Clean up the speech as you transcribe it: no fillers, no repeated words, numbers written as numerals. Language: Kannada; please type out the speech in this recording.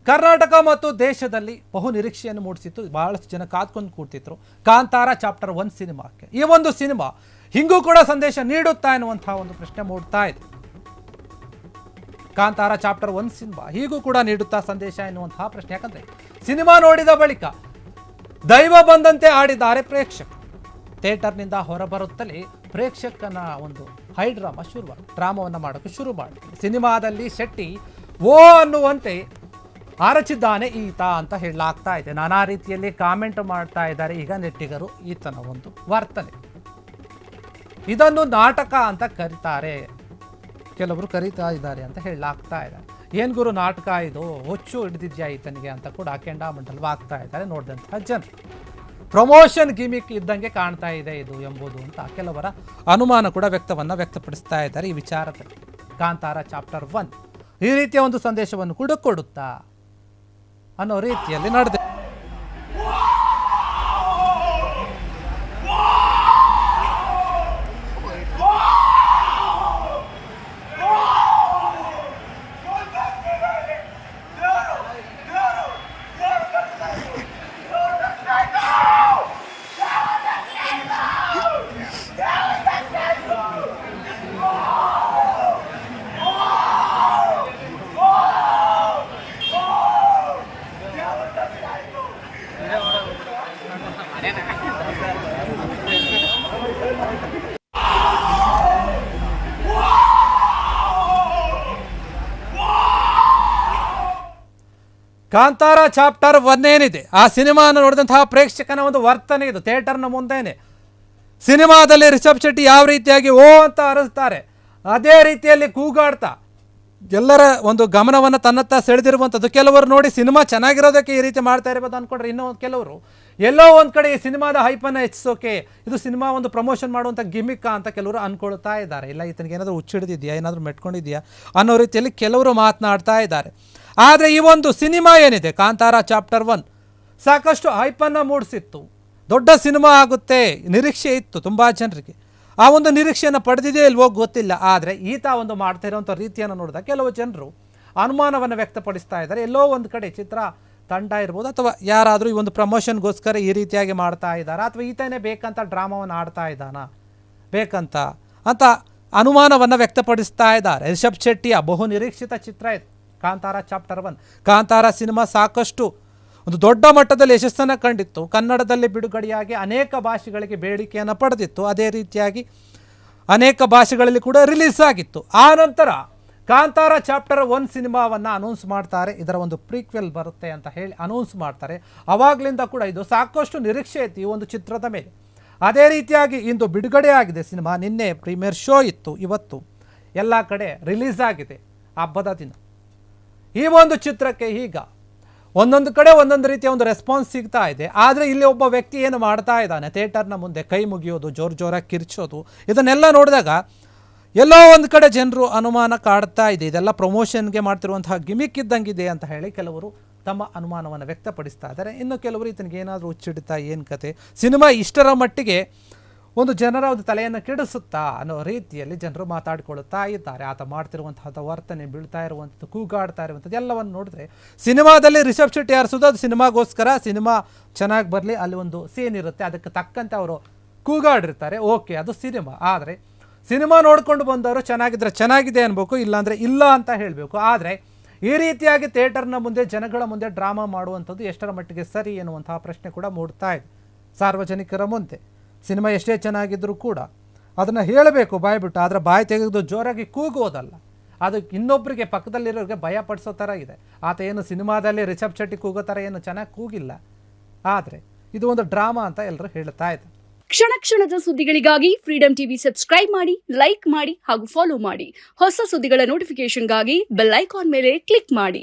ಕರ್ನಾಟಕ ಮತ್ತು ದೇಶದಲ್ಲಿ ಬಹು ನಿರೀಕ್ಷೆಯನ್ನು ಮೂಡಿಸಿತ್ತು. ಬಹಳಷ್ಟು ಜನ ಕಾದ್ಕೊಂಡು ಕೂರ್ತಿದ್ರು ಕಾಂತಾರ ಚಾಪ್ಟರ್ 1 ಸಿನಿಮಾಕ್ಕೆ. ಈ ಒಂದು ಸಿನಿಮಾ ಹಿಂಗೂ ಕೂಡ ಸಂದೇಶ ನೀಡುತ್ತಾ ಎನ್ನುವಂತಹ ಒಂದು ಪ್ರಶ್ನೆ ಮೂಡ್ತಾ ಇದೆ. ಕಾಂತಾರ ಚಾಪ್ಟರ್ 1 ಸಿನಿಮಾ ಹೀಗೂ ಕೂಡ ನೀಡುತ್ತಾ ಸಂದೇಶ ಎನ್ನುವಂತಹ ಪ್ರಶ್ನೆ. ಯಾಕಂದ್ರೆ ಸಿನಿಮಾ ನೋಡಿದ ಬಳಿಕ ದೈವ ಬಂದಂತೆ ಆಡಿದ್ದಾರೆ ಪ್ರೇಕ್ಷಕರು. ಥಿಯೇಟರ್ನಿಂದ ಹೊರಬರುತ್ತಲೇ ಪ್ರೇಕ್ಷಕನ ಒಂದು ಹೈ ಡ್ರಾಮಾವನ್ನು ಮಾಡೋಕ್ಕೆ ಶುರು ಮಾಡಿದ್ದಾರೆ. ಸಿನಿಮಾದಲ್ಲಿ ಶೆಟ್ಟಿ ಓ ಅನ್ನುವಂತೆ ಆರಚಿದ್ದಾನೆ ಈತ ಅಂತ ಹೇಳಲಾಗ್ತಾ ಇದೆ. ನಾನಾ ರೀತಿಯಲ್ಲಿ ಕಾಮೆಂಟ್ ಮಾಡ್ತಾ ಇದ್ದಾರೆ ಈಗ ನೆಟ್ಟಿಗರು ಈತನ ಒಂದು ವರ್ತನೆ. ಇದನ್ನು ನಾಟಕ ಅಂತ ಕರೀತಾರೆ, ಕೆಲವರು ಕರೀತಾ ಇದ್ದಾರೆ ಅಂತ ಹೇಳಲಾಗ್ತಾ ಇದೆ. ಏನ್ ಗುರು ನಾಟಕ ಇದು, ಹುಚ್ಚು ಹಿಡಿದಿದ್ಯಾ ಈತನಿಗೆ ಅಂತ ಕೂಡ ಕೆಂಡಾಮಂಡಲವಾಗ್ತಾ ಇದ್ದಾರೆ ನೋಡಿದಂತಹ ಜನರು. ಪ್ರಮೋಷನ್ ಗಿಮಿಕ್ ಇದ್ದಂಗೆ ಕಾಣ್ತಾ ಇದೆ ಇದು ಎಂಬುದು ಅಂತ ಕೆಲವರ ಅನುಮಾನ ಕೂಡ ವ್ಯಕ್ತಪಡಿಸ್ತಾ ಇದ್ದಾರೆ ಈ ವಿಚಾರದಲ್ಲಿ. ಕಾಂತಾರ ಚಾಪ್ಟರ್ 1 ಈ ರೀತಿಯ ಒಂದು ಸಂದೇಶವನ್ನು ಕೂಡ ಕೊಡುತ್ತಾ ಅನ್ನೋ ರೀತಿಯಲ್ಲಿ ನಡೆದಿದೆ. ಕಾಂತಾರ ಚಾಪ್ಟರ್ 1 ಏನಿದೆ ಆ ಸಿನಿಮಾನ ನೋಡಿದಂತಹ ಪ್ರೇಕ್ಷಕನ ಒಂದು ವರ್ತನೆ ಇದು. ಥಿಯೇಟರ್ನ ಮುಂದೆನೆ ಸಿನಿಮಾದಲ್ಲಿ ರಿಷಬ್ ಶೆಟ್ಟಿ ಯಾವ ರೀತಿಯಾಗಿ ಓ ಅಂತ ಅರಸ್ತಾರೆ ಅದೇ ರೀತಿಯಲ್ಲಿ ಕೂಗಾಡ್ತಾ ಎಲ್ಲರ ಒಂದು ಗಮನವನ್ನು ತನ್ನತ್ತ ಸೆಳೆದಿರುವಂಥದ್ದು. ಕೆಲವರು ನೋಡಿ ಸಿನಿಮಾ ಚೆನ್ನಾಗಿರೋದಕ್ಕೆ ಈ ರೀತಿ ಮಾಡ್ತಾ ಇರ್ಬೋದು ಅಂದ್ಕೊಂಡ್ರೆ, ಇನ್ನೂ ಕೆಲವರು ಎಲ್ಲೋ ಒಂದು ಕಡೆ ಈ ಸಿನಿಮಾದ ಹೈಪನ್ನು ಹೆಚ್ಚಿಸೋಕೆ ಇದು ಸಿನಿಮಾ ಒಂದು ಪ್ರಮೋಷನ್ ಮಾಡುವಂಥ ಗಿಮಿಕ್ಕ ಅಂತ ಕೆಲವರು ಅಂದ್ಕೊಳ್ತಾ ಇದ್ದಾರೆ. ಇಲ್ಲ ಈತನಿಗೆ ಏನಾದರೂ ಹುಚ್ಚಿಡಿದೆಯಾ, ಏನಾದರೂ ಮೆಟ್ಕೊಂಡಿದೆಯಾ ಅನ್ನೋ ರೀತಿಯಲ್ಲಿ ಕೆಲವರು ಮಾತನಾಡ್ತಾ ಇದ್ದಾರೆ. ಆದರೆ ಈ ಒಂದು ಸಿನಿಮಾ ಏನಿದೆ ಕಾಂತಾರ ಚಾಪ್ಟರ್ 1 ಸಾಕಷ್ಟು ಹೈಪನ್ನು ಮೂಡಿಸಿತ್ತು. ದೊಡ್ಡ ಸಿನಿಮಾ ಆಗುತ್ತೆ ನಿರೀಕ್ಷೆ ಇತ್ತು ತುಂಬ ಜನರಿಗೆ. ಆ ಒಂದು ನಿರೀಕ್ಷೆಯನ್ನು ಪಡೆದಿದೆ ಇಲ್ವೋ ಗೊತ್ತಿಲ್ಲ. ಆದರೆ ಈತ ಒಂದು ಮಾಡ್ತಾ ಇರುವಂಥ ರೀತಿಯನ್ನು ನೋಡಿದಾಗ ಕೆಲವು ಜನರು ಅನುಮಾನವನ್ನು ವ್ಯಕ್ತಪಡಿಸ್ತಾ ಇದ್ದಾರೆ. ಎಲ್ಲೋ ಒಂದು ಕಡೆ ಚಿತ್ರ ತಂಡ ಇರ್ಬೋದು ಅಥವಾ ಯಾರಾದರೂ ಈ ಒಂದು ಪ್ರಮೋಷನ್ಗೋಸ್ಕರ ಈ ರೀತಿಯಾಗಿ ಮಾಡ್ತಾ ಇದ್ದಾರಾ, ಅಥವಾ ಈತನೇ ಬೇಕಂತ ಡ್ರಾಮಾವನ್ನು ಆಡ್ತಾ ಇದ್ದಾನಾ ಬೇಕಂತ ಅಂತ ಅನುಮಾನವನ್ನು ವ್ಯಕ್ತಪಡಿಸ್ತಾ ಇದ್ದಾರೆ. ರಿಷಬ್ ಶೆಟ್ಟಿಯ ಬಹು ನಿರೀಕ್ಷಿತ ಚಿತ್ರ ಇದು ಕಾಂತಾರ ಚಾಪ್ಟರ್ 1. ಕಾಂತಾರ ಸಿನಿಮಾ ಸಾಕಷ್ಟು ಒಂದು ದೊಡ್ಡ ಮಟ್ಟದಲ್ಲಿ ಯಶಸ್ಸನ್ನು ಕಂಡಿತ್ತು. ಕನ್ನಡದಲ್ಲಿ ಬಿಡುಗಡೆಯಾಗಿ ಅನೇಕ ಭಾಷೆಗಳಿಗೆ ಬೇಡಿಕೆಯನ್ನು ಪಡೆದಿತ್ತು. ಅದೇ ರೀತಿಯಾಗಿ ಅನೇಕ ಭಾಷೆಗಳಲ್ಲಿ ಕೂಡ ರಿಲೀಸ್ ಆಗಿತ್ತು. ಆ ನಂತರ ಕಾಂತಾರ ಚಾಪ್ಟರ್ 1 ಸಿನಿಮಾವನ್ನು ಅನೌನ್ಸ್ ಮಾಡ್ತಾರೆ. ಇದರ ಒಂದು ಪ್ರೀಕ್ವೆಲ್ ಬರುತ್ತೆ ಅಂತ ಹೇಳಿ ಅನೌನ್ಸ್ ಮಾಡ್ತಾರೆ. ಆವಾಗಲಿಂದ ಕೂಡ ಇದು ಸಾಕಷ್ಟು ನಿರೀಕ್ಷೆ ಇತ್ತು ಈ ಒಂದು ಚಿತ್ರದ ಮೇಲೆ. ಅದೇ ರೀತಿಯಾಗಿ ಇಂದು ಬಿಡುಗಡೆ ಆಗಿದೆ ಸಿನಿಮಾ. ನಿನ್ನೆ ಪ್ರೀಮಿಯರ್ ಶೋ ಇತ್ತು, ಇವತ್ತು ಎಲ್ಲ ಕಡೆ ರಿಲೀಸ್ ಆಗಿದೆ ಹಬ್ಬದ ದಿನ. ಈ ಒಂದು ಚಿತ್ರಕ್ಕೆ ಈಗ ಒಂದೊಂದು ಕಡೆ ಒಂದೊಂದು ರೀತಿಯ ಒಂದು ರೆಸ್ಪಾನ್ಸ್ ಸಿಗ್ತಾ ಇದೆ. ಆದರೆ ಇಲ್ಲಿ ಒಬ್ಬ ವ್ಯಕ್ತಿ ಏನು ಮಾಡ್ತಾ ಇದ್ದಾನೆ, ಥಿಯೇಟರ್ನ ಮುಂದೆ ಕೈ ಮುಗಿಯೋದು, ಜೋರಾಗಿ ಕಿರ್ಚೋದು, ಇದನ್ನೆಲ್ಲ ನೋಡಿದಾಗ ಎಲ್ಲೋ ಒಂದು ಕಡೆ ಜನರು ಅನುಮಾನ ಕಾಡ್ತಾ ಇದೆ. ಇದೆಲ್ಲ ಪ್ರಮೋಷನ್ಗೆ ಮಾಡ್ತಿರುವಂತಹ ಗಿಮಿಕ್ ಇದ್ದಂಗಿದೆ ಅಂತ ಹೇಳಿ ಕೆಲವರು ತಮ್ಮ ಅನುಮಾನವನ್ನು ವ್ಯಕ್ತಪಡಿಸ್ತಾ ಇದ್ದಾರೆ. ಇನ್ನು ಕೆಲವರು ಈತನಿಗೆ ಏನಾದರೂ ಹುಚ್ಚಿಡ್ತಾ ಏನು ಕತೆ, ಸಿನಿಮಾ ಇಷ್ಟರ ಮಟ್ಟಿಗೆ ಒಂದು ಜನರ ಒಂದು ತಲೆಯನ್ನು ಕೆಡಿಸುತ್ತಾ ಅನ್ನೋ ರೀತಿಯಲ್ಲಿ ಜನರು ಮಾತಾಡ್ಕೊಳ್ತಾ ಇದ್ದಾರೆ. ಆತ ಮಾಡ್ತಿರುವಂತಹ ವರ್ತನೆ, ಬೀಳ್ತಾ ಇರುವಂಥದ್ದು, ಕೂಗಾಡ್ತಾ ಇರುವಂಥದ್ದು ಎಲ್ಲವನ್ನು ನೋಡಿದ್ರೆ ಸಿನಿಮಾದಲ್ಲಿ ರಿಷಬ್ ಶೆಟ್ಟಿ ಆರಿಸೋದು ಅದು ಸಿನಿಮಾಗೋಸ್ಕರ, ಸಿನಿಮಾ ಚೆನ್ನಾಗಿ ಬರಲಿ, ಅಲ್ಲಿ ಒಂದು ಸೀನ್ ಇರುತ್ತೆ, ಅದಕ್ಕೆ ತಕ್ಕಂತೆ ಅವರು ಕೂಗಾಡಿರ್ತಾರೆ, ಓಕೆ ಅದು ಸಿನಿಮಾ. ಆದರೆ ಸಿನಿಮಾ ನೋಡ್ಕೊಂಡು ಬಂದವರು ಚೆನ್ನಾಗಿದ್ರೆ ಚೆನ್ನಾಗಿದೆ ಅನ್ಬೇಕು, ಇಲ್ಲಾಂದರೆ ಇಲ್ಲ ಅಂತ ಹೇಳಬೇಕು. ಆದರೆ ಈ ರೀತಿಯಾಗಿ ಥಿಯೇಟರ್ನ ಮುಂದೆ ಜನಗಳ ಮುಂದೆ ಡ್ರಾಮಾ ಮಾಡುವಂಥದ್ದು ಎಷ್ಟರ ಮಟ್ಟಿಗೆ ಸರಿ ಎನ್ನುವಂತಹ ಪ್ರಶ್ನೆ ಕೂಡ ಮೂಡ್ತಾ ಇದೆ ಸಾರ್ವಜನಿಕರ ಮುಂದೆ. ಸಿನಿಮಾ ಎಷ್ಟೇ ಚೆನ್ನಾಗಿದ್ದರೂ ಕೂಡ ಅದನ್ನು ಹೇಳಬೇಕು ಬಾಯ್ಬಿಟ್ಟು, ಆದರೆ ಬಾಯಿ ತೆಗೆದು ಜೋರಾಗಿ ಕೂಗೋದಲ್ಲ. ಅದು ಇನ್ನೊಬ್ಬರಿಗೆ ಪಕ್ಕದಲ್ಲಿರೋರಿಗೆ ಭಯ ಪಡಿಸೋ ಥರ ಇದೆ. ಆತ ಏನು ಸಿನಿಮಾದಲ್ಲಿ ರಿಷಬ್ ಶೆಟ್ಟಿ ಕೂಗೋ ಥರ ಏನು ಚೆನ್ನಾಗಿ ಕೂಗಿಲ್ಲ. ಆದರೆ ಇದು ಒಂದು ಡ್ರಾಮಾ ಅಂತ ಎಲ್ಲರೂ ಹೇಳ್ತಾ ಇದ್ದಾರೆ. ಕ್ಷಣ ಕ್ಷಣದ ಸುದ್ದಿಗಳಿಗಾಗಿ ಫ್ರೀಡಂ ಟಿವಿ ಸಬ್ಸ್ಕ್ರೈಬ್ ಮಾಡಿ, ಲೈಕ್ ಮಾಡಿ ಹಾಗೂ ಫಾಲೋ ಮಾಡಿ. ಹೊಸ ಸುದ್ದಿಗಳ ನೋಟಿಫಿಕೇಶನ್ಗಾಗಿ ಬೆಲ್ ಐಕಾನ್ ಮೇಲೆ ಕ್ಲಿಕ್ ಮಾಡಿ.